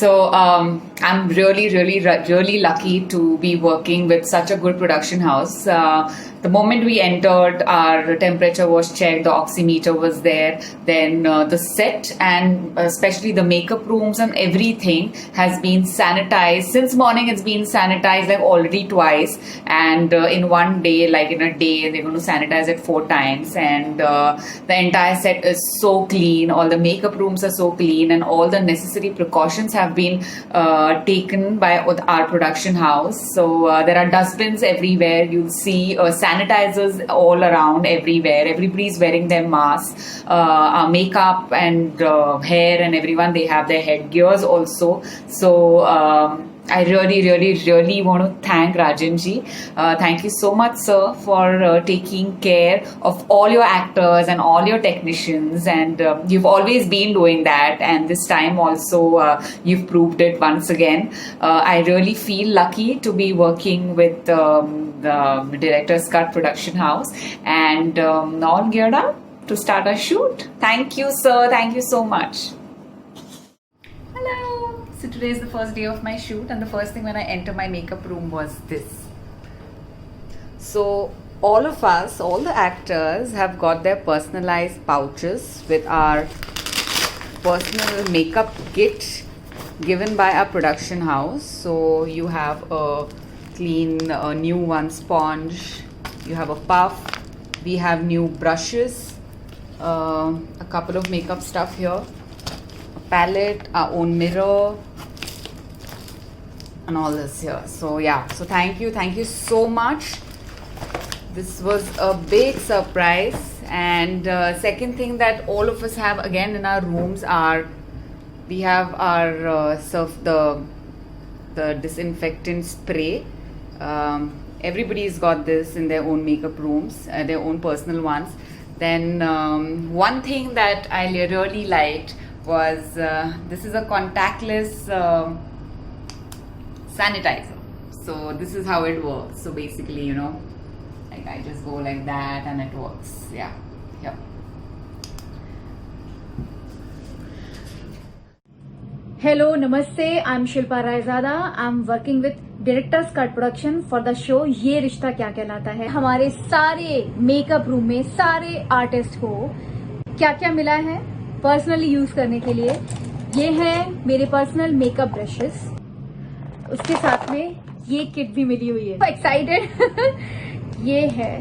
I'm really lucky to be working with such a good production house. The moment we entered, our temperature was checked, the oximeter was there, then the set and especially the makeup rooms and everything has been sanitized. Since morning, it's been sanitized like already twice, and in one day, like in a day, they're going to sanitize it 4 times, and the entire set is so clean. All the makeup rooms are so clean, and all the necessary precautions have been taken by our production house. So there are dustbins everywhere. You'll see sanitizers all around everywhere. Everybody's wearing their masks. Our makeup and hair and everyone, they have their headgears also. So I really want to thank Rajanji. Thank you so much, sir, for taking care of all your actors and all your technicians. And you've always been doing that. And this time also, you've proved it once again. I really feel lucky to be working with the Director's Cut production house, and all geared up to start our shoot. Thank you, sir. Thank you so much. Hello. So today is the first day of my shoot, and the first thing when I enter my makeup room was this. So all of us, all the actors have got their personalized pouches with our personal makeup kit given by our production house. So you have a clean new one sponge, you have a puff, we have new brushes, a couple of makeup stuff here, a palette, our own mirror, and all this here. So yeah, so thank you so much. This was a big surprise. And second thing that all of us have again in our rooms are, we have our the disinfectant spray. Everybody's got this in their own makeup rooms, their own personal ones. Then one thing that I really liked was this is a contactless sanitizer. So this is how it works. So basically, you know, like I just go like that and it works. Yeah. Yep. Hello, Namaste. I'm Shilpa Raizada. I'm working with Director's Cut Production for the show ये रिश्ता क्या कहलाता है. हमारे सारे makeup room में सारे artist को क्या क्या मिला है पर्सनली यूज करने के लिए. ये है मेरे पर्सनल मेकअप ब्रशेस, उसके साथ में ये किट भी मिली हुई है. एक्साइटेड. ये है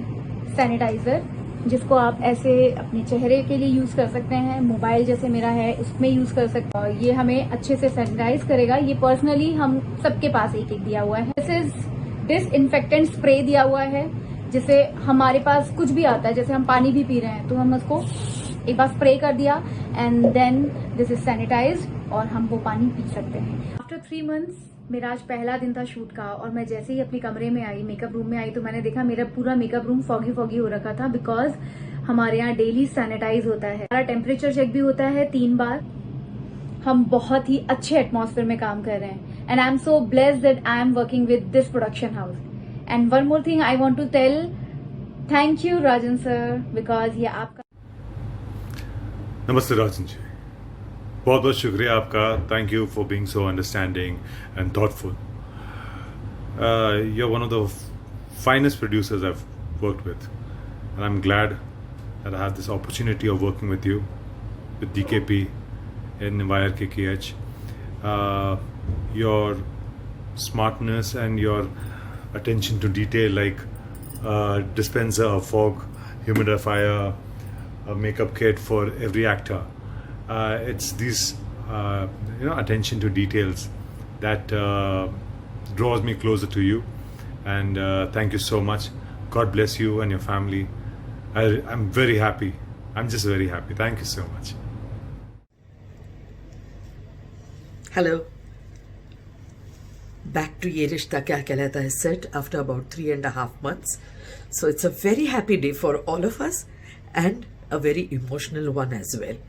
सैनिटाइजर जिसको आप ऐसे अपने चेहरे के लिए यूज कर सकते हैं. मोबाइल जैसे मेरा है उसमें यूज कर सकते हैं. ये हमें अच्छे से सैनिटाइज करेगा. ये पर्सनली हम सबके पास एक एक दिया हुआ है. दिस इज डिसइंफेक्टेंट स्प्रे दिया हुआ है, जिसे हमारे पास कुछ भी आता है, जैसे हम पानी भी पी रहे हैं तो हम उसको एक बार स्प्रे कर दिया and then this is sanitise और हम वो पानी पी सकते हैं. आफ्टर 3 months मेरा आज पहला दिन था शूट का, और मैं जैसे ही अपने कमरे में आई, मेकअप रूम में आई, तो मैंने देखा मेरा पूरा मेकअप रूम फॉगी हो रखा था. बिकॉज हमारे यहाँ डेली सैनिटाइज होता है. हमारा टेम्परेचर चेक भी होता है 3 बार. हम बहुत ही अच्छे एटमॉस्फेयर में काम कर रहे हैं. And I am so blessed that I am working with this production house. And one more thing I want to tell, thank you Rajan sir, because ये आपका. नमस्ते राजन जी, बहुत बहुत शुक्रिया आपका. Thank you for being so understanding and thoughtful. You are one of the finest producers I've worked with, and I'm glad that I have this opportunity of working with you, with DKP in YRKKH. Your smartness and your attention to detail, like dispenser, a fog humidifier, a makeup kit for every actor. It's these attention to details that draws me closer to you, and thank you so much. God bless you and your family. I'm very happy. I'm just very happy. Thank you so much. Hello. Back to Ye Rishta Kya Kehlata Hai set after about 3.5 months. So it's a very happy day for all of us, and a very emotional one as well.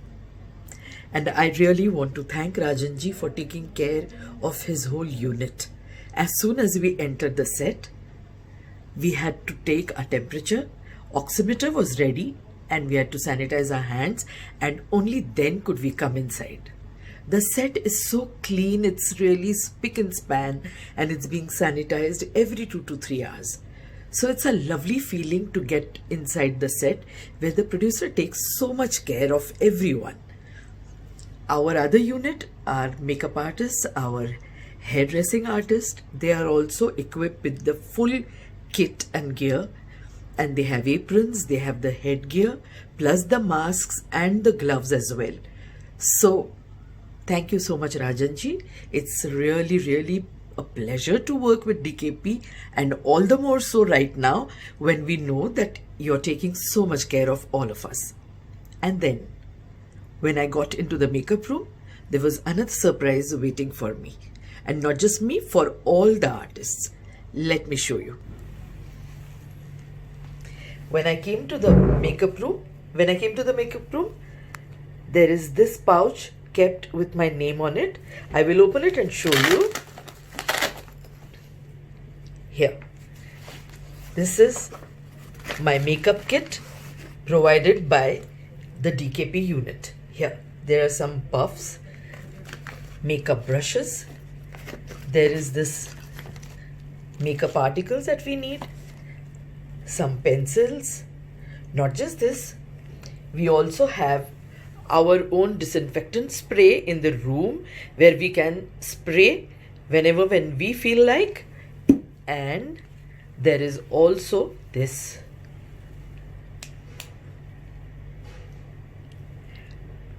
And I really want to thank Rajanji for taking care of his whole unit. As soon as we entered the set, we had to take our temperature, oximeter was ready, and we had to sanitize our hands, and only then could we come inside. The set is so clean, it's really spick and span, and it's being sanitized every 2 to 3 hours. So it's a lovely feeling to get inside the set where the producer takes so much care of everyone. Our other unit, our makeup artists, our hairdressing artists, they are also equipped with the full kit and gear, and they have aprons, they have the headgear, plus the masks and the gloves as well. So thank you so much, Rajanji. It's really a pleasure to work with DKP, and all the more so right now when we know that you're taking so much care of all of us. And then when I got into the makeup room, there was another surprise waiting for me, and not just me, for all the artists. Let me show you. When I came to the makeup room, there is this pouch kept with my name on it. I will open it and show you. Here, this is my makeup kit provided by the DKP unit. Here, there are some puffs, makeup brushes, there is this makeup articles that we need, some pencils. Not just this, we also have our own disinfectant spray in the room where we can spray when we feel like. And there is also this.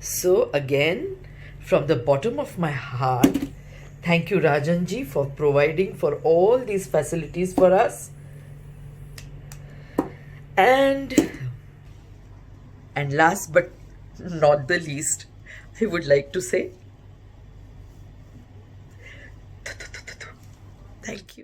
So again, from the bottom of my heart, thank you, Rajanji, for providing for all these facilities for us. And last but not the least, I would like to say thank you.